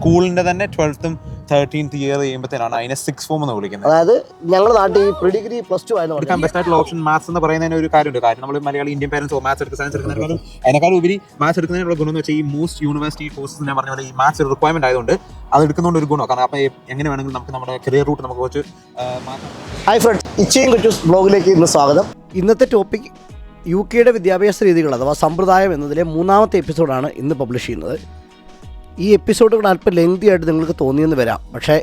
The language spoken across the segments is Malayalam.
സ്കൂളിന്റെ തന്നെ 12th 13th ഇയർ ചെയ്യുമ്പോഴത്തേനാണ് അതിനെ 6th form എന്ന് വിളിക്കുന്നത്. അതായത് ഞങ്ങളുടെ നാട്ടിൽ പ്രീഡിഗ്രി +2 എടുക്കാൻ ബെസ്റ്റ് ആയിട്ടുള്ള ഓപ്ഷൻ മാത്സ് എന്ന് പറയുന്നതിന് ഒരു കാര്യമുണ്ട്. കാര്യം നമ്മൾ മലയാളി ഇന്ത്യൻ പേരൻസ് മാത്സ് എടുക്കുക സയൻസ് എടുക്കുന്നതിനേക്കാളും അതിനേക്കാളും ഉപരി മാത്സ് എടുക്കുന്നതിനുള്ള ഗുണം എന്ന് വെച്ചാൽ ഈ മോസ്റ്റ് യൂണിവേഴ്സിറ്റി കോഴ്സസ് ഞാൻ പറഞ്ഞ പോലെ ഈ മാത്സ് ഒരു റിക്വയർമെന്റ് ആയതുകൊണ്ട് അത് എടുക്കുന്നതുകൊണ്ട് ഒരു ഗുണമാണ്. കാരണം അപ്പോൾ എങ്ങനെ വേണമെങ്കിലും നമുക്ക് നമ്മുടെ കരിയർ റൂട്ട് നമുക്ക് കുറച്ച് ഹായ് ഫ്രണ്ട്സ്, ഇച്ചയും കൊച്ചൂസ് ബ്ലോഗിലേക്ക് ഇന്ന് സ്വാഗതം. ഇന്നത്തെ ടോപ്പിക് UK വിദ്യാഭ്യാസ രീതികൾ അഥവാ സമ്പ്രദായം എന്നതിലെ 3ാമത്തെ എപ്പിസോഡാണ് ഇന്ന് പബ്ലിഷ് ചെയ്യുന്നത്. ഈ എപ്പിസോഡുകൾ അല്പം ലെങ്തി ആയിട്ട് നിങ്ങൾക്ക് തോന്നിയെന്ന് വരാം, പക്ഷേ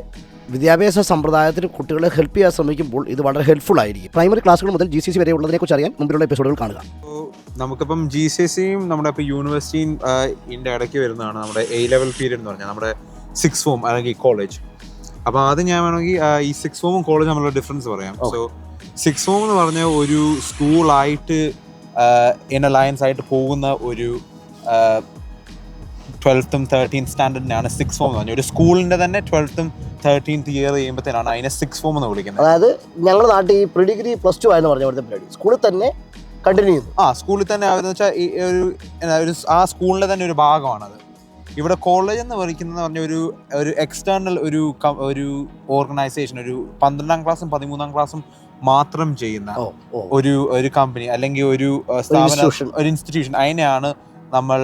വിദ്യാഭ്യാസ സമ്പ്രദായത്തിന് കുട്ടികളെ ഹെൽപ്പ് ചെയ്യാൻ ശ്രമിക്കുമ്പോൾ ഇത് വളരെ ഹെൽപ്ഫുൾ ആയിരിക്കും. പ്രൈമറി ക്ലാസ്സുകൾ മുതൽ GCSE വരെ ഉള്ളതിനെക്കുറിച്ച് അറിയാൻ മുമ്പിലുള്ള എപ്പിസോഡുകൾ കാണുക. നമുക്കിപ്പം GCSEയും നമ്മുടെ ഇപ്പോൾ യൂണിവേഴ്സിറ്റിയും ഇതിൻ്റെ ഇടയ്ക്ക് വരുന്നതാണ് നമ്മുടെ A-level പീരീഡ് എന്ന് പറഞ്ഞാൽ നമ്മുടെ 6th form അല്ലെങ്കിൽ കോളേജ്. അപ്പോൾ അത് ഞാൻ വേണമെങ്കിൽ ഈ 6th form കോളേജ് തമ്മിലുള്ള ഡിഫറൻസ് പറയാം. സോ 6th form എന്ന് പറഞ്ഞാൽ ഒരു സ്കൂളായിട്ട് ഇൻ അലയൻസ് ആയിട്ട് പോകുന്ന ഒരു 12th 13th സ്റ്റാൻഡേർഡിനാണ് 6th form എന്ന് പറഞ്ഞാൽ ഒരു സ്കൂളിന്റെ തന്നെ 12th 13th ഇയർ ചെയ്യുമ്പോഴത്തേനാണ് അതിനെ 6th form എന്ന് വിളിക്കുന്നത്. അതായത് ഞങ്ങളുടെ നാട്ടിൽ ഈ പ്രീഡിഗ്രി +2 ആയെന്ന് പറഞ്ഞ അവിടുത്തെ പരിപാടി സ്കൂളിൽ തന്നെ കണ്ടിന്യൂ ചെയ്തു. സ്കൂളിൽ തന്നെ അവരെന്ന് വെച്ചാൽ ഒരു ആ സ്കൂളിന്റെ തന്നെ ഒരു ഭാഗമാണത്. ഇവിടെ കോളേജ് എന്ന് വിളിക്കുന്നത് പറഞ്ഞ ഒരു എക്സ്റ്റേണൽ ഒരു ഓർഗനൈസേഷൻ, ഒരു 12ാം ക്ലാസ്സും 13ാം ക്ലാസ്സും മാത്രം ചെയ്യുന്ന ഒരു കമ്പനി അല്ലെങ്കിൽ ഒരു സ്ഥാപനം, ഒരു ഇൻസ്റ്റിറ്റ്യൂഷൻ, അതിനെയാണ് നമ്മൾ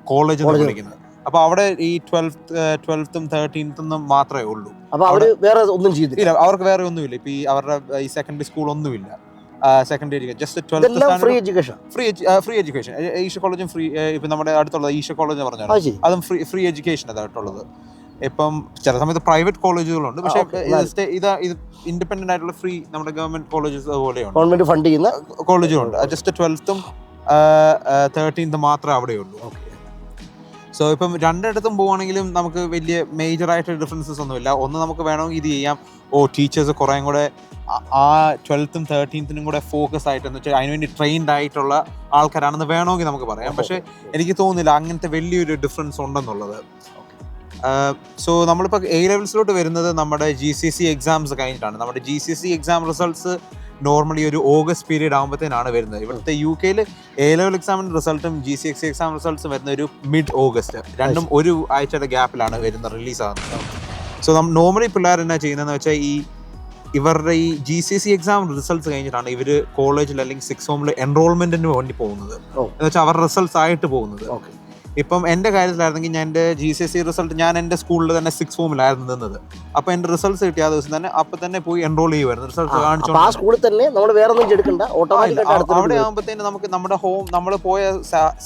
കോളേജ് എന്ന് വിളിക്കുന്നത്. അപ്പൊ അവിടെ ഈ 12th 13th മാത്രമേ ഉള്ളൂ. അപ്പൊ അവര് വേറെ ഒന്നും ചെയ്തില്ല, അവർക്ക് വേറെ ഒന്നുമില്ല. ഇപ്പൊ ഈ അവരുടെ ഈ സെക്കൻഡറി സ്കൂൾ ഒന്നുമില്ല, secondary just 12th free education. ഈശ കോളേജും ഫ്രീ. ഇപ്പൊ നമ്മുടെ അടുത്തുള്ളത് ഈശ കോളേജ് എന്ന് പറഞ്ഞാൽ അതും ഫ്രീ എഡ്യൂക്കേഷൻ അതായിട്ടുള്ളത്. ഇപ്പം ചില സമയത്ത് പ്രൈവറ്റ് കോളേജുകളുണ്ട്, പക്ഷേ ഇത് ഇൻഡിപെൻഡന്റ് ആയിട്ടുള്ള ഫ്രീ നമ്മുടെ ഗവൺമെന്റ് കോളേജസ് അതുപോലെയുണ്ട്, ഗവൺമെന്റ് ഫണ്ട് ചെയ്യുന്ന കോളേജുണ്ട്. ജസ്റ്റ് 12th 13th മാത്രമേ അവിടെയുള്ളൂ. സോ ഇപ്പം രണ്ടിടത്തും പോവുകയാണെങ്കിലും നമുക്ക് വലിയ മേജറായിട്ട് ഡിഫറൻസസ് ഒന്നുമില്ല. ഒന്ന് നമുക്ക് വേണമെങ്കിൽ ഇത് ചെയ്യാം, ടീച്ചേഴ്സ് കുറേ കൂടെ ആ 12th 13th കൂടെ ഫോക്കസ് ആയിട്ടെന്ന് വെച്ചാൽ അതിനുവേണ്ടി ട്രെയിൻഡ് ആയിട്ടുള്ള ആൾക്കാരാണെന്ന് വേണമെങ്കിൽ നമുക്ക് പറയാം. പക്ഷേ എനിക്ക് തോന്നുന്നില്ല അങ്ങനത്തെ വലിയൊരു ഡിഫറൻസ് ഉണ്ടെന്നുള്ളത്. സോ നമ്മളിപ്പോൾ A-levelsലോട്ട് വരുന്നത് നമ്മുടെ GCSE എക്സാംസ് കഴിഞ്ഞിട്ടാണ്. നമ്മുടെ GCSE എക്സാം റിസൾട്ട്സ് നോർമലി ഒരു ഓഗസ്റ്റ് പീരീഡ് ആകുമ്പോഴത്തേനാണ് വരുന്നത്. ഇവിടുത്തെ UK A-level എക്സാമിൻ്റെ റിസൾട്ടും GCSE എക്സാം റിസൾട്ട്സും വരുന്ന ഒരു മിഡ് ഓഗസ്റ്റ്, രണ്ടും ഒരു ആഴ്ചയുടെ ഗ്യാപ്പിലാണ് വരുന്നത്, റിലീസാകുന്നത്. സോ നോർമലി പിള്ളേർ എന്നാ ചെയ്യുന്നതെന്ന് വെച്ചാൽ ഇവരുടെ ഈ GCSE എക്സാം റിസൾട്ട്സ് കഴിഞ്ഞിട്ടാണ് ഇവർ കോളേജിൽ അല്ലെങ്കിൽ 6th form എൻറോൾമെന്റിന് വേണ്ടി പോകുന്നത്. എന്ന് വെച്ചാൽ അവരുടെ റിസൾട്ട്സ് ആയിട്ട് പോകുന്നത്. ഇപ്പം എൻ്റെ കാര്യത്തിലായിരുന്നെങ്കിൽ ഞാൻ എൻ്റെ GCSE റിസൾട്ട് ഞാൻ എൻ്റെ സ്കൂളിൽ തന്നെ 6th form നിന്നത്. അപ്പോൾ എൻ്റെ റിസൾട്ട്സ് കിട്ടിയ ആ ദിവസം തന്നെ അപ്പം തന്നെ പോയി എൻറോൾ ചെയ്യുമായിരുന്നു. റിസൾട്ട്സ് കാണിച്ചു ആ സ്കൂളിൽ തന്നെ നമ്മൾ വേറെ ഒന്നും എടുക്കണ്ട, ഓട്ടോമാറ്റിക്കായിട്ട് അവിടെ ആകുമ്പോഴത്തേന് നമുക്ക് നമ്മുടെ നമ്മൾ പോയ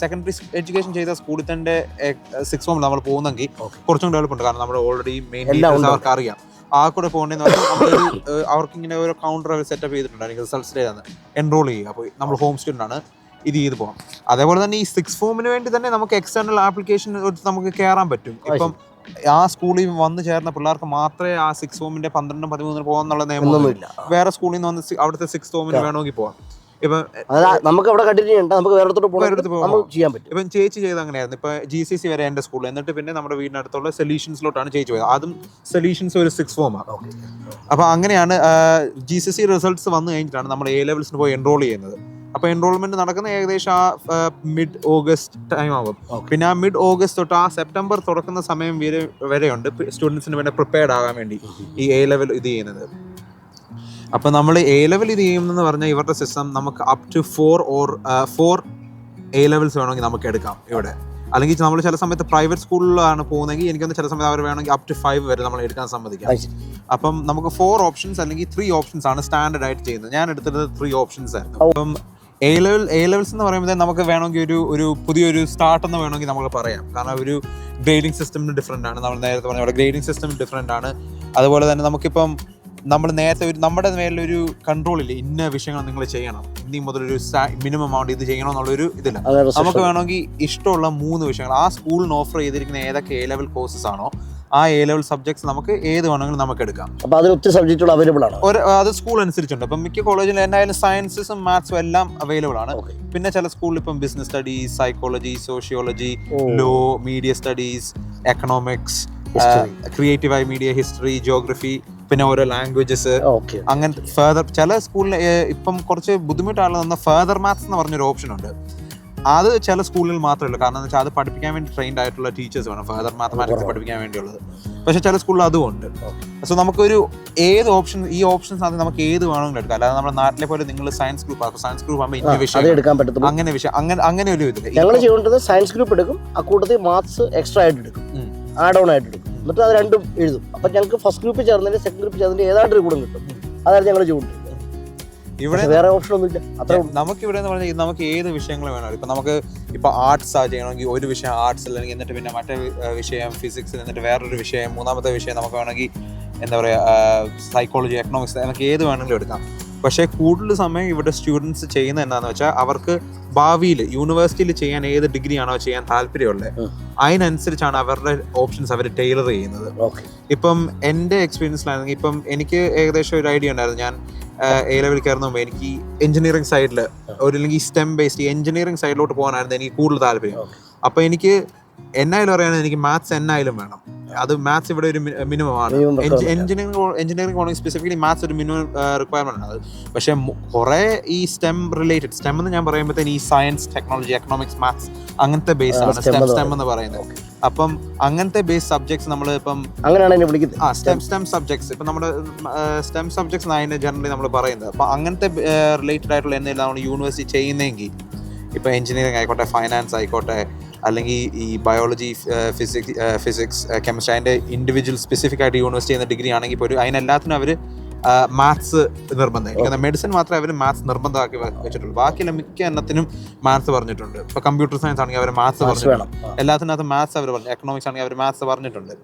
സെക്കൻഡറി എഡ്യൂക്കേഷൻ ചെയ്ത സ്കൂളിൽ തന്നെ 6th form നമ്മൾ പോകുന്നെങ്കിൽ കുറച്ചും കൂടെ എളുപ്പമുണ്ട്. കാരണം നമ്മുടെ ഓൾറെഡി മെയിൻ ഡീറ്റെയിൽസ് അവർക്ക് അറിയാം. ആ കൂടെ പോകേണ്ടതെന്ന് പറഞ്ഞാൽ അവർക്ക് ഇങ്ങനെ ഓരോ കൗണ്ടർ സെറ്റപ്പ് ചെയ്തിട്ടുണ്ട്, എനിക്ക് റിസൾട്ട്സ് ഡേ എൻറോൾ ചെയ്യുക. അപ്പോൾ നമ്മൾ ഹോം സ്റ്റുഡൻ്റ് ആണ്, ഇത് ചെയ്ത് പോകാം. അതേപോലെ തന്നെ ഈ 6th form വേണ്ടി തന്നെ നമുക്ക് എക്സ്റ്റേണൽ ആപ്ലിക്കേഷൻ നമുക്ക് കയറാൻ പറ്റും. ഇപ്പം ആ സ്കൂളിൽ വന്ന് ചേർന്ന പിള്ളേർക്ക് മാത്രമേ ആ 6th form 12 13 പോകാന്നുള്ള നിയമമൊന്നുമില്ല. വേറെ സ്കൂളിൽ നിന്ന് വന്ന് അവിടുത്തെ 6th form വേണമെങ്കിൽ പോകാം. ഇപ്പം നമുക്ക് അവിടെ കണ്ടിന്യൂ ചെയ്യണ്ട, നമുക്ക് വേറെ ചെയ്യാൻ പറ്റും. ഇപ്പം ചേച്ചി ചെയ്ത് അങ്ങനെയായിരുന്നു. ഇപ്പൊ GCSE വരെ എൻ്റെ സ്കൂളിൽ, എന്നിട്ട് പിന്നെ നമ്മുടെ വീടിനടുത്തുള്ള സൊല്യൂഷൻസിലോട്ടാണ് ചേച്ചി പോയത്. അതും സൊല്യൂഷൻസ് ഒരു 6th form ആണ്. അപ്പൊ അങ്ങനെയാണ് GCSE റിസൾട്ട്സ് വന്നു കഴിഞ്ഞിട്ടാണ് നമ്മൾ A-levelsന് പോയി എൻറോൾ ചെയ്യുന്നത്. അപ്പോൾ എൻറോൾമെന്റ് നടക്കുന്ന ഏകദേശം ആ മിഡ് ഓഗസ്റ്റ് ടൈം ആകും. പിന്നെ ആ മിഡ് ഓഗസ്റ്റ് തൊട്ട് ആ സെപ്റ്റംബർ തുറക്കുന്ന സമയം വരെയുണ്ട് സ്റ്റുഡൻസിന് വേണ്ടി പ്രിപ്പയർഡ് ആകാൻ വേണ്ടി ഈ A-level ഇത് ചെയ്യുന്നത്. അപ്പോൾ നമ്മൾ A-level ഇത് ചെയ്യുന്നതെന്ന് പറഞ്ഞാൽ ഇവരുടെ സിസ്റ്റം നമുക്ക് അപ് ടു 4 A-levels വേണമെങ്കിൽ നമുക്ക് എടുക്കാം ഇവിടെ. അല്ലെങ്കിൽ നമ്മൾ ചില സമയത്ത് പ്രൈവറ്റ് സ്കൂളിലാണ് പോകുന്നതെങ്കിൽ എനിക്കൊന്ന് ചില സമയത്ത് അവർ വേണമെങ്കിൽ അപ് ടു 5 വരെ നമ്മൾ എടുക്കാൻ സമ്മതിക്കാം. അപ്പം നമുക്ക് 4 ഓപ്ഷൻസ് അല്ലെങ്കിൽ 3 ഓപ്ഷൻസ് ആണ് സ്റ്റാൻഡേർഡ് ആയിട്ട് ചെയ്യുന്നത്. ഞാൻ എടുത്തത് 3 ഓപ്ഷൻസ് ആയിരുന്നു. അപ്പം A-levels എന്ന് പറയുമ്പോൾ നമുക്ക് വേണമെങ്കിൽ ഒരു പുതിയൊരു സ്റ്റാർട്ട് എന്ന് വേണമെങ്കിൽ നമുക്ക് പറയാം. കാരണം ഒരു ഗ്രേഡിംഗ് സിസ്റ്റം ഡിഫറെൻ്റ് ആണ്. നമ്മൾ നേരത്തെ പറഞ്ഞ പോലെ ഗ്രേഡിംഗ് സിസ്റ്റം ഡിഫറെൻ്റ് ആണ്. അതുപോലെ തന്നെ നമുക്കിപ്പം നമ്മൾ നേരത്തെ നമ്മുടെ മേലൊരു കൺട്രോൾ ഇല്ല, ഇന്ന വിഷയങ്ങൾ നിങ്ങൾ ചെയ്യണം, ഇനി മുതലൊരു മിനിമം എമൗണ്ട് ഇത് ചെയ്യണം എന്നുള്ളൊരു ഇതില്ല. നമുക്ക് വേണമെങ്കിൽ ഇഷ്ടമുള്ള 3 വിഷയങ്ങൾ ആ സ്കൂളിന് ഓഫർ ചെയ്തിരിക്കുന്ന ഏതൊക്കെ A-level കോഴ്സസ് ആണോ ആ A-level സബ്ജക്ട്സ് നമുക്ക് ഏത് വേണമെങ്കിലും നമുക്ക് എടുക്കാം. അപ്പോൾ അതിൽ ഒത്തിരി സബ്ജക്റ്റുകൾ അവൈലബിൾ ആണ്. അത് സ്കൂൾ അനുസരിച്ചുണ്ട്. ഇപ്പം മിക്ക കോളേജിലും എന്തായാലും സയൻസസും മാത്സും എല്ലാം അവൈലബിൾ ആണ്. പിന്നെ ചില സ്കൂളിൽ ഇപ്പം business studies, psychology, sociology, law, media studies, economics, ക്രിയേറ്റീവായി മീഡിയ, ഹിസ്റ്ററി, ജോഗ്രഫി, പിന്നെ ഓരോ ലാംഗ്വേജസ്, അങ്ങനത്തെ ഫെർദർ ചില സ്കൂളിൽ ഇപ്പം കുറച്ച് ബുദ്ധിമുട്ടാണ് ഫെർദർ മാത്സ് എന്ന് പറഞ്ഞൊരു ഓപ്ഷൻ ഉണ്ട്. അത് ചില സ്കൂളുകളിൽ മാത്രമേ ഉള്ളൂ. കാരണം എന്ന് വെച്ചാൽ അത് പഠിപ്പിക്കാൻ വേണ്ടി ട്രെയിൻഡ് ആയിട്ടുള്ള ടീച്ചേഴ്സ് വേണം, ഫർദർ മാത്തമാറ്റിക്സ് പഠിപ്പിക്കാൻ വേണ്ടിയുള്ളത്. പക്ഷേ ചില സ്കൂളിൽ അതും ഉണ്ട്. സോ നമുക്കൊരു ഈ ഓപ്ഷൻസ് അത് നമുക്ക് ഏത് വേണമെങ്കിലും എടുക്കാം. അല്ലാതെ നമ്മുടെ നാട്ടിലെ പോലെ നിങ്ങൾ സയൻസ് ഗ്രൂപ്പ് ആകുമ്പോൾ ഇന്ന വിഷയം എടുക്കാൻ പറ്റും, അങ്ങനെ ഒരു ഇതില്ല. ഞങ്ങൾ ചെയ്യേണ്ടത് സയൻസ് ഗ്രൂപ്പ് എടുക്കും, അക്കൂട്ടത്തിൽ മാത്സ് എക്സ്ട്രാ ആയിട്ട് എടുക്കും, ആഡ് ഓൺ ആയിട്ട് എടുക്കും, എന്നിട്ട് അത് രണ്ടും എഴുതും. അപ്പം ഞങ്ങൾക്ക് ഫസ്റ്റ് ഗ്രൂപ്പ് ചേർന്നതിന് സെക്കൻഡ് ഗ്രൂപ്പ് ചേർന്നതിന് ഏതാണ്ട് ഒരു ഗുണം കിട്ടും. അതാണ് ഞങ്ങൾ ചെയ്യുന്നത്. ഇവിടെ വേറെ ഓപ്ഷൻ ഒന്നുമില്ല. അത്ര നമുക്കിവിടെ എന്ന് പറഞ്ഞാൽ നമുക്ക് ഏത് വിഷയങ്ങൾ വേണം. ഇപ്പം നമുക്ക് ഇപ്പോൾ ആർട്സ് ചെയ്യണമെങ്കിൽ ഒരു വിഷയം ആർട്സ്, അല്ലെങ്കിൽ എന്നിട്ട് പിന്നെ മറ്റേ വിഷയം ഫിസിക്സ്, എന്നിട്ട് വേറൊരു വിഷയം, മൂന്നാമത്തെ വിഷയം നമുക്ക് വേണമെങ്കിൽ എന്താ പറയുക സൈക്കോളജി, എക്കണോമിക്സ്, നമുക്ക് ഏത് വേണമെങ്കിലും എടുക്കാം. പക്ഷേ കൂടുതൽ സമയം ഇവിടെ സ്റ്റുഡൻസ് ചെയ്യുന്നത് എന്താണെന്ന് വെച്ചാൽ അവർക്ക് ഭാവിയിൽ യൂണിവേഴ്സിറ്റിയിൽ ചെയ്യാൻ ഏത് ഡിഗ്രി ആണോ ചെയ്യാൻ താല്പര്യമുള്ളത് അതിനനുസരിച്ചാണ് അവരുടെ ഓപ്ഷൻസ് അവർ ടൈലർ ചെയ്യുന്നത്. ഇപ്പം എൻ്റെ എക്സ്പീരിയൻസിലാണെങ്കിൽ ഇപ്പം എനിക്ക് ഏകദേശം ഒരു ഐഡിയ ഉണ്ടായിരുന്നു. ഞാൻ എ ലെവൽ കയറുന്ന മുമ്പ് എനിക്ക് എഞ്ചിനീയറിംഗ് സൈഡിൽ അല്ലെങ്കിൽ സ്റ്റെം ബേസ്ഡ് എഞ്ചിനീയറിംഗ് സൈഡിലോട്ട് പോകാനായിരുന്നു എനിക്ക് കൂടുതൽ താല്പര്യം. അപ്പോൾ എനിക്ക് എന്നായാലും അറിയാൻ എനിക്ക് മാത്സ് എന്നായാലും വേണം. അത് മാത്സ് ഇവിടെ ഒരു മിനിമം ആണ്. എഞ്ചിനീയറിംഗ് പോകണമെങ്കിൽ സ്പെസിഫിക്കലി മാത്സ് ഒരു മിനിമം റിക്വയർമെന്റ് ആണ്. പക്ഷെ കുറെ ഈ സ്റ്റെം സ്റ്റെം എന്ന് ഞാൻ പറയുമ്പോഴത്തേന് ഈ സയൻസ്, ടെക്നോളജി, എക്കണോമിക്സ്, മാത്സ് അങ്ങനത്തെ ബേസ് ആണ് സ്റ്റെം എന്ന് പറയുന്നത്. അപ്പം അങ്ങനത്തെ ബേസ് സബ്ജക്ട്സ് നമ്മൾ ഇപ്പം സ്റ്റെം സബ്ജക്ട്സ് ഇപ്പം നമ്മുടെ സ്റ്റെം സബ്ജക്ട്സ് അതിന് ജനറലി നമ്മൾ പറയുന്നത്. അപ്പം അങ്ങനത്തെ റിലേറ്റഡ് ആയിട്ടുള്ള എന്തെങ്കിലും നമ്മൾ യൂണിവേഴ്സിറ്റി ചെയ്യുന്നതെങ്കിൽ ഇപ്പം എഞ്ചിനീയറിംഗ് ആയിക്കോട്ടെ, ഫൈനാൻസ് ആയിക്കോട്ടെ, അല്ലെങ്കിൽ ഈ ബയോളജി, ഫിസിക്സ്, കെമിസ്ട്രി, അതിൻ്റെ ഇൻഡിവിജ്വൽ സ്പെസിഫിക് ആയിട്ട് യൂണിവേഴ്സിറ്റി ചെയ്യുന്ന ഡിഗ്രി ആണെങ്കിൽ പോലും അതിനെല്ലാത്തിനും അവർ മാത്സ് നിർബന്ധം. എനിക്ക് മെഡിസിൻ മാത്രമേ അവർ മാത്സ് നിർബന്ധമാക്കി വെച്ചിട്ടുള്ളൂ. ബാക്കിയുള്ള മിക്ക എണ്ണത്തിനും മാത്സ് പറഞ്ഞിട്ടുണ്ട്. ഇപ്പോൾ കമ്പ്യൂട്ടർ സയൻസ് ആണെങ്കിൽ അവർ മാത്സ് പറഞ്ഞിട്ടുണ്ട്. എല്ലാത്തിനകത്ത് മാത്സ് അവർ പറഞ്ഞു. എക്കണോമിക്സ് ആണെങ്കിൽ അവർ മാത്സ് പറഞ്ഞിട്ടുണ്ട്.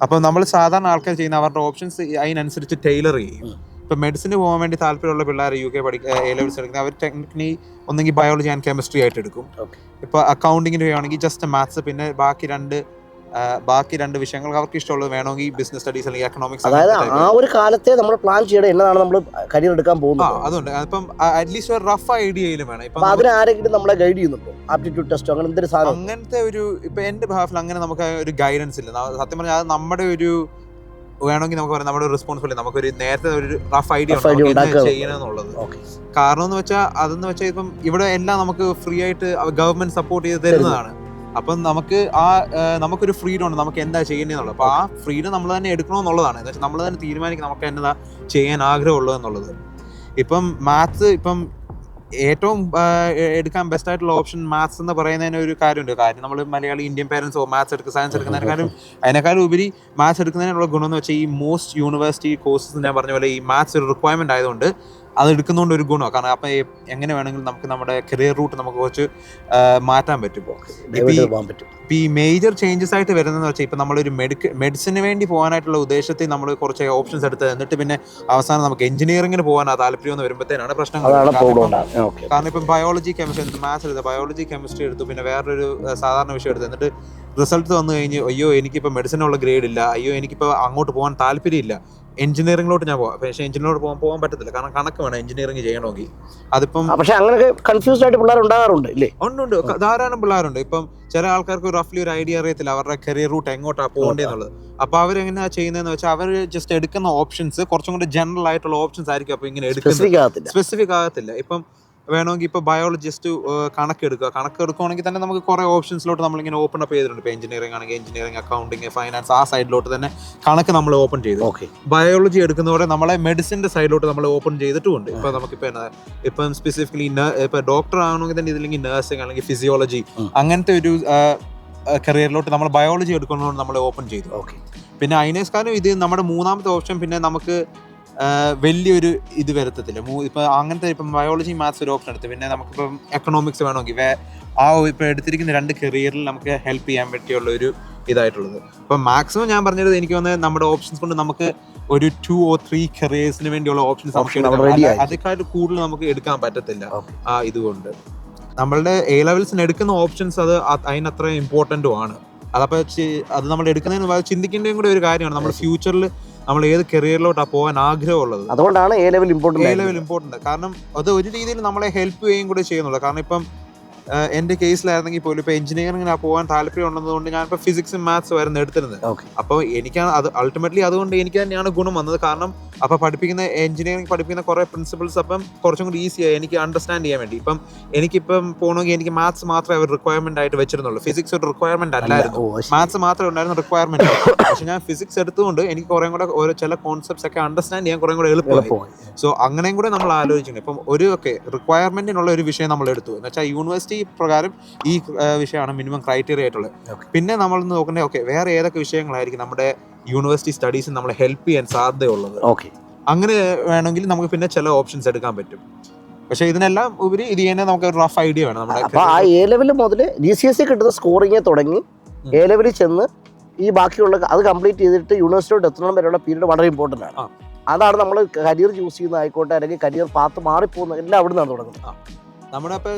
അപ്പോൾ നമ്മൾ സാധാരണ ആൾക്കാർ ചെയ്യുന്ന അവരുടെ ഓപ്ഷൻസ് അതിനനുസരിച്ച് ടൈലർ ചെയ്യും. ഇപ്പോൾ മെഡിസിന് പോകാൻ വേണ്ടി താല്പര്യമുള്ള പിള്ളേർ UK എ ലെവൽസ് എടുക്കുന്നത് അവർ ടെക്നിക്കലി ഒന്നെങ്കിൽ ബയോളജി ആൻഡ് കെമിസ്ട്രി ആയിട്ട് എടുക്കും. ഇപ്പോൾ അക്കൗണ്ടിങ്ങിന് വേണമെങ്കിൽ ജസ്റ്റ് മാത്സ്, പിന്നെ ബാക്കി രണ്ട് വിഷയങ്ങൾ അവർക്ക് ഇഷ്ടമുള്ളത് വേണമെങ്കിൽ ബിസിനസ് സ്റ്റഡീസ് അല്ലെങ്കിൽ എക്കണോമിക്സ്. അതായത് ആ ഒരു കാലത്തെ നമ്മൾ പ്ലാൻ ചെയ്യണം എന്നതാണ് നമ്മൾ കരിയർ എടുക്കാൻ പോകുന്നത്. അതുകൊണ്ട് അപ്പം അറ്റ്ലീസ്റ്റ് ഒരു റഫ് ഐഡിയയിലും വേണം. ഇപ്പം അതിന് ആരെങ്കിലും നമ്മളെ ഗൈഡ് ചെയ്യുന്നുണ്ടോ? ആപ്റ്റിറ്റ്യൂഡ് ടെസ്റ്റോ അങ്ങനത്തെ ഒരു ഇപ്പം എൻ്റെ ഭാഗത്തിൽ അങ്ങനെ നമുക്ക് ഒരു ഗൈഡൻസ് ഇല്ല. സത്യം പറഞ്ഞാൽ അത് നമ്മുടെ ഒരു വേണമെങ്കിൽ നമുക്ക് പറയാം നമ്മുടെ റെസ്പോൺസിബിലിറ്റി. നമുക്കൊരു നേരത്തെ ഒരു റഫ് ഐഡിയ ചെയ്യണമെന്നുള്ളത്. കാരണം എന്ന് വെച്ചാൽ അതെന്ന് വെച്ചാൽ ഇപ്പം ഇവിടെ എല്ലാം നമുക്ക് ഫ്രീ ആയിട്ട് ഗവൺമെന്റ് സപ്പോർട്ട് ചെയ്ത് തരുന്നതാണ്. അപ്പം നമുക്കൊരു ഫ്രീഡം ഉണ്ട്, നമുക്ക് എന്താ ചെയ്യേണ്ടതെന്നുള്ളത്. അപ്പോൾ ആ ഫ്രീഡം നമ്മൾ തന്നെ എടുക്കണമെന്നുള്ളതാണ്. എന്ന് വെച്ചാൽ നമ്മൾ തന്നെ തീരുമാനിക്കും നമുക്ക് എന്നതാ ചെയ്യാൻ ആഗ്രഹമുള്ളത് എന്നുള്ളത്. ഇപ്പം മാത്സ് ഇപ്പം ഏറ്റവും എടുക്കാൻ ബെസ്റ്റ് ആയിട്ടുള്ള ഓപ്ഷൻ മാത്സ് എന്ന് പറയുന്നതിന് ഒരു കാര്യമുണ്ട്. കാര്യം നമ്മൾ മലയാളി ഇന്ത്യൻ പേരൻസോ മാത്സ് എടുക്കുക, സയൻസ് അതിനേക്കാളും ഉപരി മാത്സ് എടുക്കുന്നതിനുള്ള ഗുണം എന്ന് വെച്ചാൽ ഈ മോസ്റ്റ് യൂണിവേഴ്സിറ്റി കോഴ്സസ് ഞാൻ പറഞ്ഞ പോലെ ഈ മാത്സ് ഒരു റിക്വയർമെന്റ് ആയതുകൊണ്ട് അത് എടുക്കുന്നതുകൊണ്ട് ഒരു ഗുണമാണ്. കാരണം അപ്പം എങ്ങനെ വേണമെങ്കിലും നമുക്ക് നമ്മുടെ കരിയർ റൂട്ട് നമുക്ക് കുറച്ച് മാറ്റാൻ പറ്റും. ഇപ്പം ഈ മേജർ ചേഞ്ചസ് ആയിട്ട് വരുന്നതെന്ന് വെച്ചാൽ ഇപ്പം നമ്മളൊരു മെഡിസിന് വേണ്ടി പോകാനായിട്ടുള്ള ഉദ്ദേശത്തിൽ നമ്മൾ കുറച്ച് ഓപ്ഷൻസ് എടുത്ത് എന്നിട്ട് പിന്നെ അവസാനം നമുക്ക് എഞ്ചിനീയറിംഗിന് പോകാൻ താല്പര്യം എന്ന് വരുമ്പോഴത്തേനാണ് പ്രശ്നങ്ങൾ. കാരണം ഇപ്പം ബയോളജി, കെമിസ്ട്രി എടുത്ത് മാത്സ് എടുത്ത് ബയോളജി, കെമിസ്ട്രി എടുത്തു, പിന്നെ വേറൊരു സാധാരണ വിഷയം എടുത്ത് എന്നിട്ട് റിസൾട്ട് വന്നു കഴിഞ്ഞ് അയ്യോ എനിക്കിപ്പോൾ മെഡിസിനുള്ള ഗ്രേഡ് ഇല്ല, അയ്യോ എനിക്കിപ്പോൾ അങ്ങോട്ട് പോകാൻ താല്പര്യമില്ല, എഞ്ചിനീയറിംഗിലോട്ട് ഞാൻ പോകാം. പക്ഷേ എഞ്ചിനീയറിംഗിലോട്ട് പോകാൻ പറ്റത്തില്ല. കാരണം കണക്ക് വേണം എഞ്ചിനീയറിംഗ് ചെയ്യണമെങ്കിൽ. അതിപ്പം പക്ഷേ അങ്ങനെ കൺഫ്യൂസ്ഡ് ആയിട്ട് പിള്ളേർ ഉണ്ടാകാറുണ്ട് ഇല്ലേ? ഉണ്ട്, ധാരാളം പിള്ളേരുണ്ട്. ഇപ്പം ചില ആൾക്കാർക്ക് റഫ്ലി ഒരു ഐഡിയ അറിയത്തില്ല അവരുടെ കരിയർ റൂട്ട് എങ്ങോട്ടാണ് പോകേണ്ടതെന്നുള്ളത്. അപ്പോൾ അവരെങ്ങനെയാണ് ചെയ്യുന്നതെന്ന് വെച്ചാൽ അവർ ജസ്റ്റ് എടുക്കുന്ന ഓപ്ഷൻസ് കുറച്ചും കൂടി ജനറൽ ആയിട്ടുള്ള ഓപ്ഷൻസ് ആയിരിക്കും. അപ്പോൾ ഇങ്ങനെ സ്പെസിഫിക് ആകത്തില്ല. ഇപ്പം വേണമെങ്കിൽ ഇപ്പോൾ ബയോളജിസ്റ്റ് കണക്കെടുക്കുകയാണെങ്കിൽ തന്നെ നമുക്ക് കുറേ ഓപ്ഷൻസിലോട്ട് നമ്മളിങ്ങനെ ഓപ്പൺ അപ്പ് ചെയ്തിട്ടുണ്ട്. ഇപ്പോൾ എഞ്ചിനീയറിംഗ് ആണെങ്കിൽ എഞ്ചിനീയറിംഗ്, അക്കൗണ്ടിങ്, ഫൈനാൻസ് ആ സൈഡിലോട്ട് തന്നെ കണക്ക് നമ്മൾ ഓപ്പൺ ചെയ്തു. ബയോളജി എടുക്കുന്നതോടെ നമ്മളെ മെഡിസിൻ്റെ സൈഡിലോട്ട് നമ്മൾ ഓപ്പൺ ചെയ്തിട്ടുമുണ്ട്. ഇപ്പോൾ നമുക്കിപ്പോൾ ഇപ്പം സ്പെസിഫിക്കലി ഇപ്പോൾ ഡോക്ടർ ആണെങ്കിൽ തന്നെ ഇതില്ലെങ്കിൽ നഴ്സിംഗ് അല്ലെങ്കിൽ ഫിസിയോളജി അങ്ങനത്തെ ഒരു കരിയറിലോട്ട് നമ്മൾ ബയോളജി എടുക്കുന്നതുകൊണ്ട് നമ്മൾ ഓപ്പൺ ചെയ്തു. പിന്നെ അതിനേക്കാളും ഇത് നമ്മുടെ മൂന്നാമത്തെ ഓപ്ഷൻ പിന്നെ നമുക്ക് വലിയൊരു ഇത് വരത്തത്തില്ല. ഇപ്പം അങ്ങനത്തെ ഇപ്പം ബയോളജി, മാത്സ് ഒരു ഓപ്ഷൻ എടുത്ത് പിന്നെ നമുക്കിപ്പം എക്കണോമിക്സ് വേണമെങ്കിൽ ഇപ്പോൾ എടുത്തിരിക്കുന്ന രണ്ട് കരിയറിൽ നമുക്ക് ഹെൽപ്പ് ചെയ്യാൻ പറ്റിയുള്ള ഒരു ഇതായിട്ടുള്ളത്. അപ്പം മാക്സിമം ഞാൻ പറഞ്ഞത് എനിക്ക് തോന്നുന്നത് നമ്മുടെ ഓപ്ഷൻസ് കൊണ്ട് നമുക്ക് ഒരു 2 or 3 കരിയേഴ്സിന് വേണ്ടിയുള്ള ഓപ്ഷൻസ് നമുക്ക് അതേക്കാൾ കൂടുതൽ നമുക്ക് എടുക്കാൻ പറ്റത്തില്ല. ഇതുകൊണ്ട് നമ്മളുടെ A ലെവൽസിന് എടുക്കുന്ന ഓപ്ഷൻസ് അതിനത്ര ഇമ്പോർട്ടൻറ്റും ആണ്. അതപ്പോൾ അത് നമ്മൾ എടുക്കുന്നതിന് ചിന്തിക്കേണ്ടതും കൂടെ ഒരു കാര്യമാണ്. നമ്മുടെ ഫ്യൂച്ചറിൽ നമ്മൾ ഏത് കരിയറിലോട്ടാണ് പോകാൻ ആഗ്രഹമുള്ളത്. അതുകൊണ്ടാണ് A ലെവൽ ഇമ്പോർട്ടൻറ്റ്. കാരണം അത് ഒരു രീതിയിൽ നമ്മളെ ഹെൽപ്പ് ചെയ്യുകയും കൂടെ ചെയ്യുന്നുള്ളൂ. കാരണം ഇപ്പം എൻ്റെ കേസിലായിരുന്നെങ്കിൽ പോലും ഇപ്പോൾ എഞ്ചിനീയറിംഗിന് പോകാൻ താല്പര്യം ഉള്ളതുകൊണ്ട് ഞാനിപ്പോൾ ഫിസിക്സും മാത്സും ആയിരുന്നു എടുത്തിരുന്നത്. അപ്പോൾ എനിക്കാണ് അത് അൾട്ടിമേറ്റ്ലി അതുകൊണ്ട് എനിക്ക് തന്നെയാണ് ഗുണം വന്നത്. കാരണം അപ്പോൾ പഠിപ്പിക്കുന്ന എഞ്ചിനീയറിംഗ് പഠിപ്പിക്കുന്ന കുറേ പ്രിൻസിപ്പിൾസ് അപ്പം കുറച്ചും കൂടി ഈസിയായി എനിക്ക് അണ്ടർസ്റ്റാൻഡ് ചെയ്യാൻ വേണ്ടി. എനിക്കിപ്പം പോകണമെങ്കിൽ എനിക്ക് മാത്സ് മാത്രമേ അവർ റിക്വയർമെന്റ് ആയിട്ട് വെച്ചിരുന്നുള്ളൂ. ഫിസിക്സ് ഒരു റിക്വയർമെന്റ് അല്ലായിരുന്നു, മാത്സ് മാത്രമേ ഉണ്ടായിരുന്നു റിക്വയർമെന്റ്. പക്ഷെ ഞാൻ ഫിസിക്സ് എടുത്തുകൊണ്ട് എനിക്ക് കുറേ കൂടെ ഓരോ ചില കോൺസെപ്റ്റ്സ് ഒക്കെ അണ്ടർസ്റ്റാൻഡ് ചെയ്യാൻ കുറേ കൂടെ എളുപ്പമായി. സോ അങ്ങനെയും കൂടെ നമ്മൾ ആലോചിക്കണം. ഇപ്പം റിക്വയർമെന്റിനുള്ള ഒരു വിഷയം നമ്മൾ എടുത്തു എന്ന് വെച്ചാൽ യൂണിവേഴ്സിറ്റി പ്രകാരം ഈ വിഷയമാണ് മിനിമം ക്രൈറ്റീരിയ ആയിട്ടുള്ളത്. പിന്നെ നമ്മൾ നോക്കേണ്ടത് വേറെ ഏതൊക്കെ വിഷയങ്ങളായിരിക്കും നമ്മുടെ യൂണിവേഴ്സിറ്റി സ്റ്റഡീസിന് നമ്മളെ ഹെൽപ്പ് ചെയ്യാൻ സാധ്യതയുള്ളത്. അങ്ങനെ വേണമെങ്കിൽ നമുക്ക് പിന്നെ ചില ഓപ്ഷൻസ് എടുക്കാൻ പറ്റും. പക്ഷെ ഇതിനെല്ലാം ഉപരി ഇത് തന്നെ നമുക്ക് ഒരു റഫ് ഐഡിയ വേണം. നമ്മുടെ ആ എ ലെവൽ മുതൽ GCSE കിട്ടുന്ന സ്കോറിങ് തുടങ്ങി എ ലെവലിൽ ചെന്ന് ഈ ബാക്കിയുള്ള അത് കംപ്ലീറ്റ് ചെയ്തിട്ട് യൂണിവേഴ്സിറ്റിയോട് എത്തണം വരെയുള്ള പീരീഡ് വളരെ ഇമ്പോർട്ടൻ്റ് ആണ്. അതാണ് നമ്മൾ കരിയർ ചൂസ് ചെയ്യുന്നതായിക്കോട്ടെ അല്ലെങ്കിൽ കരിയർ പാത്ത് മാറിപ്പോകുന്ന എല്ലാം അവിടെ നിന്നാണ് തുടങ്ങുന്നത്. നമ്മുടെ അപ്പോൾ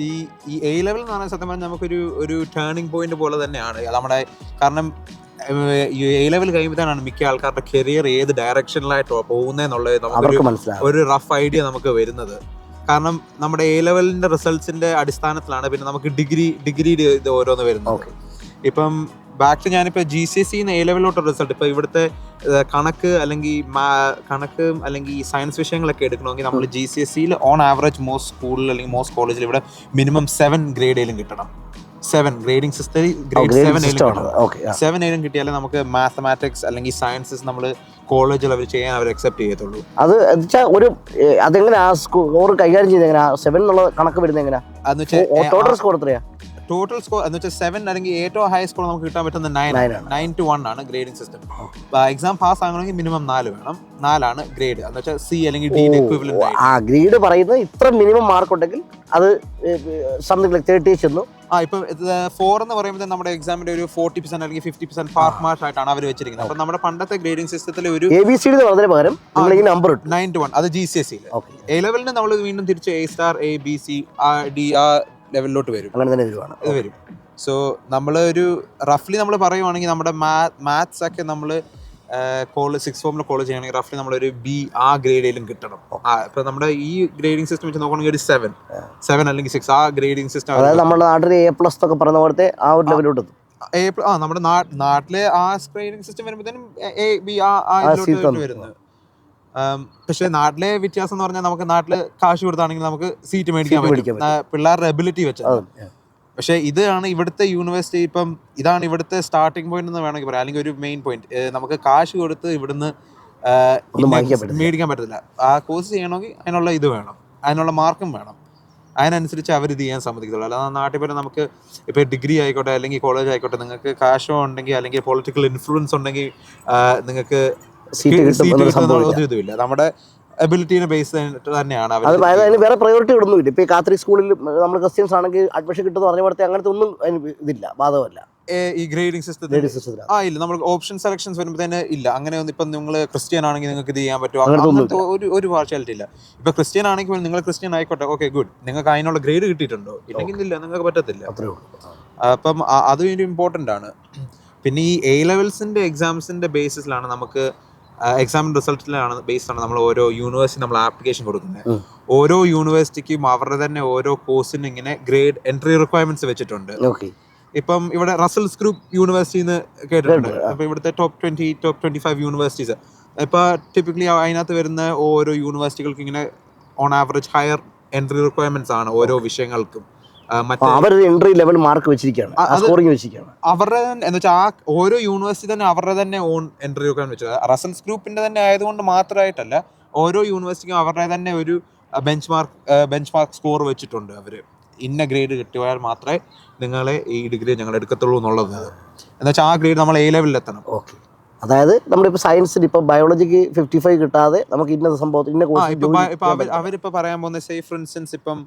ഈ എ ലെവൽ എന്ന് പറഞ്ഞാൽ സത്യം പറഞ്ഞാൽ നമുക്കൊരു ടേണിംഗ് പോയിന്റ് പോലെ തന്നെയാണ് നമ്മുടെ. കാരണം എ ലെവൽ കഴിയുമ്പോഴാണ് മിക്ക ആൾക്കാരുടെ കരിയർ ഏത് ഡയറക്ഷനിലായിട്ടോ പോകുന്നതെന്നുള്ളത് നമുക്ക് ഒരു റഫ് ഐഡിയ നമുക്ക് വരുന്നത്. കാരണം നമ്മുടെ എ ലെവലിന്റെ റിസൾട്ട്സിന്റെ അടിസ്ഥാനത്തിലാണ് പിന്നെ നമുക്ക് ഡിഗ്രി ഇത് ഓരോന്ന് വരുന്നത്. ഇപ്പം ബാക്ക് ഞാനിപ്പോൾ GCSE എ ലെവലിലോട്ട് റിസൾട്ട് ഇപ്പോൾ ഇവിടുത്തെ കണക്ക് അല്ലെങ്കിൽ സയൻസ് വിഷയങ്ങളൊക്കെ എടുക്കണമെങ്കിൽ നമ്മൾ GCSEയിൽ ഓൺ ആവറേജ് മോസ്റ്റ് സ്കൂളിൽ അല്ലെങ്കിൽ മോസ്റ്റ് കോളേജിൽ ഇവിടെ മിനിമം 7 ഗ്രേഡേലും കിട്ടണം. 7 ഗ്രേഡിംഗ് സിസ്റ്റം ഗ്രേഡ് 7 കിട്ടിയാലേ നമുക്ക് മാത്തമാറ്റിക്സ് അല്ലെങ്കിൽ സയൻസസ് നമ്മൾ കോളേജ് ലെവൽ ചെയ്യാൻ അവർ അക്സെപ്റ്റ് ചെയ്യത്തുള്ളൂ. അത് അതെങ്ങനെയാ സ്കോർ കൈകാര്യം ചെയ്ത് എങ്ങനെയാ 7 എന്നുള്ള കണക്ക് വരുന്നത് എങ്ങനെയാ? ടോട്ടൽ സ്കോർ എത്രയാ? ടോട്ടൽ സ്കോർ എന്ന് വെച്ചാൽ 7 അല്ലെങ്കിൽ ഏറ്റവും ഹൈ സ്കോർ നമുക്ക് കിട്ടാൻ പറ്റുന്ന 9 to 1 ആണ് ഗ്രേഡിംഗ് സിസ്റ്റം. എക്സാം പാസ് ആകണമെങ്കിൽ മിനിമം 4 വേണം. 4 ഗ്രേഡ് എന്ന് വെച്ചാൽ C അല്ലെങ്കിൽ D ഇക്വിവലന്റ്. ഗ്രേഡ് പറയുന്നത് ഇത്ര മിനിമം മാർക്ക് ഉണ്ടെങ്കിൽ അത് സംതിങ് ലൈക്ക് 30 ചെന്നു. ഇപ്പം 4 എന്ന് പറയുമ്പോൾ നമ്മുടെ എക്സാമിന്റെ ഒരു 40% അല്ലെങ്കിൽ 50% പാസ് മാർക്ക് ആയിട്ടാണ് അവർ വെച്ചിരിക്കുന്നത്. അപ്പൊ നമ്മുടെ പണ്ടത്തെ ഗ്രേഡിംഗ് സിസ്റ്റത്തിൽ ഒരു ABCD പകരം 9 to 1 അത് GCSE. എ ലെവലിന് നമ്മൾ വീണ്ടും തിരിച്ച് A star A B C D ലെവലിലോട്ട് വരും. ഇത് വരും. സോ നമ്മൾ ഒരു റഫ്ലി നമ്മൾ പറയുവാണെങ്കിൽ നമ്മുടെ മാത്സ് ഒക്കെ നമ്മൾ കോളേജ് 6th ഫോമിൽ കോളേജ് ചെയ്യണമെങ്കിൽ റഫ്ലി നമ്മളൊരു B ഗ്രേഡിലും കിട്ടണം. ഇപ്പൊ നമ്മുടെ ഈ ഗ്രേഡിംഗ് സിസ്റ്റം വെച്ച് നോക്കുകയാണെങ്കിൽ ഒരു 7 അല്ലെങ്കിൽ 6 ഗ്രേഡിംഗ് സിസ്റ്റം. നമ്മുടെ നാട്ടിൽ A+ ഒക്കെ പറയുന്ന പോലത്തെ ആ ഒരു ലെവലിലോട്ട് നമ്മുടെ നാട്ടിലെ ആ ഗ്രേഡിംഗ് സിസ്റ്റം വരുമ്പോഴത്തേനും A B ഇതിലോട്ട് വരുന്നത്. പക്ഷെ നാട്ടിലെ വ്യത്യാസം എന്ന് പറഞ്ഞാൽ നമുക്ക് നാട്ടില് കാശ് കൊടുത്താണെങ്കിൽ നമുക്ക് സീറ്റ് മേടിക്കാൻ പറ്റും പിള്ളേരുടെ എബിലിറ്റി വെച്ചത്. പക്ഷെ ഇതാണ് ഇവിടുത്തെ യൂണിവേഴ്സിറ്റി. ഇപ്പം ഇതാണ് ഇവിടുത്തെ സ്റ്റാർട്ടിംഗ് പോയിന്റ് എന്ന് വേണമെങ്കിൽ പറയാം, അല്ലെങ്കിൽ ഒരു മെയിൻ പോയിന്റ്. നമുക്ക് കാശ് കൊടുത്ത് ഇവിടുന്ന് മേടിക്കാൻ പറ്റത്തില്ല. ആ കോഴ്സ് ചെയ്യണമെങ്കിൽ അതിനുള്ള ഇത് വേണം, അതിനുള്ള മാർക്കും വേണം. അതിനനുസരിച്ച് അവർ ഇത് ചെയ്യാൻ സമ്മതിക്കത്തുള്ളൂ. അല്ലാതെ നാട്ടിൽ പോലെ നമുക്ക് ഇപ്പോൾ ഡിഗ്രി ആയിക്കോട്ടെ അല്ലെങ്കിൽ കോളേജ് ആയിക്കോട്ടെ, നിങ്ങൾക്ക് കാശോ ഉണ്ടെങ്കിൽ അല്ലെങ്കിൽ പൊളിറ്റിക്കൽ ഇൻഫ്ലുവൻസ് ഉണ്ടെങ്കിൽ നിങ്ങൾക്ക് ഇതുമില്ല. നമ്മുടെ എബിലിറ്റിനെ ബേസ് തന്നെയാണ് വേറെ പ്രയോറിറ്റി ഇടുന്നില്ല. ഇപ്പൊ കാത്തലിക് സ്കൂളിൽ നമ്മൾ ക്രിസ്ത്യൻസ് ആണെങ്കിൽ അഡ്മിഷൻ കിട്ടുന്ന പറഞ്ഞ പോലത്തെ അങ്ങനത്തെ ഒന്നും ഇതില്ല, ബാധകമല്ല ഈ ഗ്രേഡിംഗ് സിസ്റ്റത്തിൽ. ഇല്ല, നമ്മൾ ഓപ്ഷൻ സെലക്ഷൻസ് വരുമ്പോൾ തന്നെ ഇല്ല. അങ്ങനെ ഒന്നും ഇപ്പം നിങ്ങൾ ക്രിസ്ത്യൻ ആണെങ്കിൽ നിങ്ങൾക്ക് ഇത് ചെയ്യാൻ പറ്റുമോ, അങ്ങനത്തെ ഒരു പാർഷ്യാലിറ്റി ഇല്ല. ഇപ്പൊ ക്രിസ്ത്യൻ ആണെങ്കിൽ നിങ്ങൾ ക്രിസ്ത്യൻ ആയിക്കോട്ടെ, ഓക്കെ ഗുഡ്, നിങ്ങൾക്ക് അതിനുള്ള ഗ്രേഡ് കിട്ടിയിട്ടുണ്ടോ, ഇല്ലെങ്കിൽ ഇല്ല, നിങ്ങൾക്ക് പറ്റത്തില്ല. അപ്പം അത് ഒരു ഇമ്പോർട്ടൻ്റ് ആണ്. പിന്നെ ഈ A ലെവൽസിന്റെ എക്സാംസിന്റെ ബേസിസിലാണ് നമുക്ക് എക്സാം റിസൾട്ടിലാണ് ബേസ്ഡാണ് നമ്മൾ ഓരോ യൂണിവേഴ്സിറ്റി നമ്മൾ ആപ്ലിക്കേഷൻ കൊടുക്കുന്നത്. ഓരോ യൂണിവേഴ്സിറ്റിക്കും അവരുടെ തന്നെ ഓരോ കോഴ്സിന് ഇങ്ങനെ ഗ്രേഡ് എൻട്രി റിക്വയർമെന്റ്സ് വെച്ചിട്ടുണ്ട്. ഇപ്പം ഇവിടെ റസൽസ് ഗ്രൂപ്പ് യൂണിവേഴ്സിറ്റിന്ന് കേട്ടിട്ടുണ്ട്. അപ്പൊ ഇവിടുത്തെ ടോപ്പ് 25 യൂണിവേഴ്സിറ്റീസ്. ഇപ്പൊ ടിപ്പിക്കലി അതിനകത്ത് വരുന്ന ഓരോ യൂണിവേഴ്സിറ്റികൾക്ക് ഇങ്ങനെ on average higher entry requirements ആണ് ഓരോ വിഷയങ്ങൾക്കും. എൻട്രി ലെവൽ മാർക്ക് വെച്ചിരിക്കുകയാണ്, അവരുടെ എന്ന് വെച്ചാൽ ആ ഓരോ യൂണിവേഴ്സിറ്റി തന്നെ അവരുടെ തന്നെ ഓൺ എൻട്രി റിക്വയർമെന്റ് വെച്ചത്. റസൽസ് ഗ്രൂപ്പിന്റെ തന്നെ ആയതുകൊണ്ട് മാത്രമായിട്ടല്ല, ഓരോ യൂണിവേഴ്സിറ്റിക്കും അവരുടെ തന്നെ ഒരു ബെഞ്ച് മാർക്ക് സ്കോർ വെച്ചിട്ടുണ്ട്. അവര് ഇന്ന ഗ്രേഡ് കിട്ടിയാൽ മാത്രമേ നിങ്ങളെ ഈ ഡിഗ്രി ഞങ്ങൾ എടുക്കത്തുള്ളൂ എന്നുള്ളത്. എന്ന് വെച്ചാൽ ആ ഗ്രേഡ് നമ്മൾ A ലെവലിൽ എത്തണം. അതായത് നമ്മളിപ്പോൾ സയൻസിൽ ഇപ്പോൾ ബയോളജിക്ക് 55 കിട്ടാതെ നമുക്ക് ഇന്ന സംഭവം അവരിപ്പോൾ പറയാൻ പോകുന്ന സേ ഫോർ ഇൻസ്റ്റൻസ് ഇപ്പം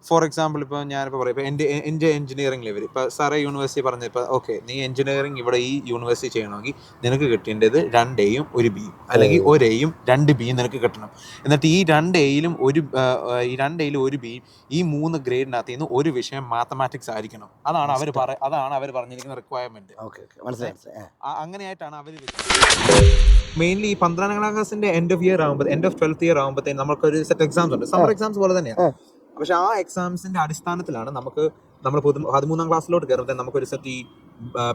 ഫോർ എക്സാമ്പിൾ ഇപ്പോൾ ഞാനിപ്പോൾ പറയാം, ഇപ്പോൾ എൻ്റെ എഞ്ചിനീയറിംഗ് ലെവൽ ഇപ്പോൾ സാറേ യൂണിവേഴ്സിറ്റി പറഞ്ഞപ്പോൾ ഓക്കെ നീ എഞ്ചിനീയറിംഗ് ഇവിടെ ഈ യൂണിവേഴ്സിറ്റി ചെയ്യണമെങ്കിൽ നിനക്ക് കിട്ടേണ്ടത് 2 Aയും 1 Bയും അല്ലെങ്കിൽ 1 Aയും 2 Bയും നിനക്ക് കിട്ടണം. എന്നിട്ട് ഈ 2 Aയിലും 1 Bയും ഈ 3 ഗ്രേഡിനകത്ത് നിന്ന് ഒരു വിഷയം മാത്തമാറ്റിക്സ് ആയിരിക്കണം. അതാണ് അവർ പറഞ്ഞിരിക്കുന്ന റിക്വയർമെന്റ്. അങ്ങനെയായിട്ടാണ് അവർ മെയിൻലി ഈ 12ാം ക്ലാസ്സിന്റെ എൻഡ് ഓഫ് 12th ഇയർ ആകുമ്പോഴത്തേക്കും നമുക്കൊരു സെറ്റ് എക്സാംസ് ഉണ്ട്, സമ്മർ എക്സാംസ് പോലെ തന്നെയാണ്. പക്ഷെ ആ എക്സാംസിന്റെ അടിസ്ഥാനത്തിലാണ് നമ്മൾ 13ാം ക്ലാസ്സിലോട്ട് കയറുമ്പോൾ നമുക്കൊരു സെറ്റ് ഈ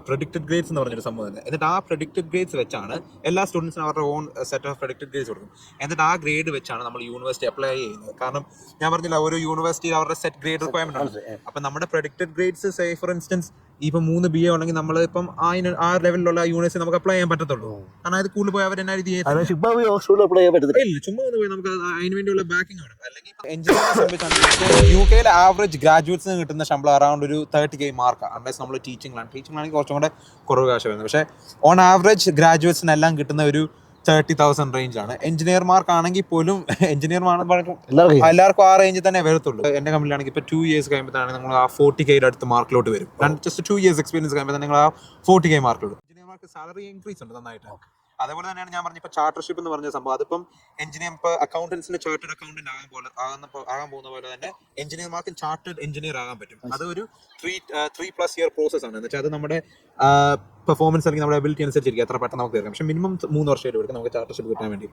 പ്രഡിക്റ്റഡ് ഗ്രേഡ്സ് എന്ന് പറഞ്ഞൊരു സംഭവം തന്നെ. എന്നിട്ട് ആ പ്രഡിക്റ്റഡ് ഗ്രേഡ്സ് വെച്ചാണ് എല്ലാ സ്റ്റുഡൻസിനും അവരുടെ on set of predicted grades കൊടുക്കും. എന്നിട്ട് ആ ഗ്രേഡ് വെച്ചാണ് നമ്മൾ യൂണിവേഴ്സിറ്റി അപ്ലൈ ചെയ്യുന്നത്. കാരണം ഞാൻ പറഞ്ഞില്ല, ഓരോ യൂണിവേഴ്സിറ്റിയിൽ അവരുടെ സെറ്റ് ഗ്രേഡ് റിക്വയർമെന്റ് ആണ്. അപ്പം നമ്മുടെ predicted grades say for instance ഇപ്പം 3 BA ഉണ്ടെങ്കിൽ നമ്മൾ ഇപ്പം ആ ലെവലിലുള്ള യൂണിവേഴ്സിറ്റി നമുക്ക് അപ്ലൈ ചെയ്യാൻ പറ്റത്തുള്ളൂ. കാരണം അത് കൂടുതൽ പോയി അവർ എന്നാ രീതി ഇല്ല, ചുമ്മാ ഒന്ന് പോയി നമുക്ക് അതിന് വേണ്ടിയുള്ള ബാക്കിംഗ് വേണം. അല്ലെങ്കിൽ എഞ്ചിനീയറിംഗ് സംബന്ധിച്ചാണ് UK ആവറേജ് ഗ്രാജുവേറ്റ്സിന് കിട്ടുന്ന ശമ്പളം അറൗണ്ട് ഒരു 30K മാർക്കാണ്. അൺലെസ് നമ്മൾ ടീച്ചിങ്ങിലാണെങ്കിൽ കുറച്ചും കൂടെ കുറവ് കാശ് വരുന്നത്. പക്ഷേ ഓൺ ആവറേജ് ഗ്രാജുവേറ്റ്സിനെല്ലാം കിട്ടുന്ന ഒരു 30,000 റേഞ്ചാണ്. എഞ്ചിനീയർമാർക്കാണെങ്കിൽ പോലും എല്ലാവർക്കും ആ റേഞ്ചിൽ തന്നെ വരത്തുള്ളൂ. എന്റെ കമ്പനിയിലാണെങ്കിൽ ഇപ്പോൾ 2 years കഴിയുമ്പോഴാണ് നിങ്ങൾ ആ 40K അടുത്ത് മാർക്കിലോട്ട് വരും. ജസ്റ്റ് 2 years എക്സ്പീരിയൻസ് കഴിയുമ്പോൾ നിങ്ങൾ ആ 40K മാർക്കിലോട്ട്. എഞ്ചിനീയർമാർക്ക് സാലറി ഇൻക്രീസ് ഉണ്ട് നന്നായിട്ട്. അതേപോലെ തന്നെയാണ് ഞാൻ പറഞ്ഞ ഇപ്പോൾ ചാർട്ടർഷിപ്പ് എന്ന് പറഞ്ഞ സംഭവം. അതിപ്പം എഞ്ചിനീയർ ഇപ്പോൾ അക്കൗണ്ടൻസിന് ചാർട്ടേഡ് അക്കൗണ്ടന്റ് ആകാൻ പോകുന്ന പോലെ തന്നെ എഞ്ചിനീയർമാർക്ക് ചാർട്ടേഡ് എഞ്ചിനീയർ ആകാൻ പറ്റും. അതൊരു 3+ year പ്രോസസ് ആണ്. എന്ന് വെച്ചാൽ അത് നമ്മുടെ പെർഫോമൻസ് അല്ലെങ്കിൽ നമ്മുടെ എബിലിറ്റി അനുസരിച്ചിരിക്കും എത്ര പെട്ടെന്ന് നമുക്ക് തീർക്കാം. പക്ഷേ മിനിമം 3 വർഷം എടുക്കും നമുക്ക് ചാർട്ടർഷിപ്പ് കിട്ടാൻ വേണ്ടി.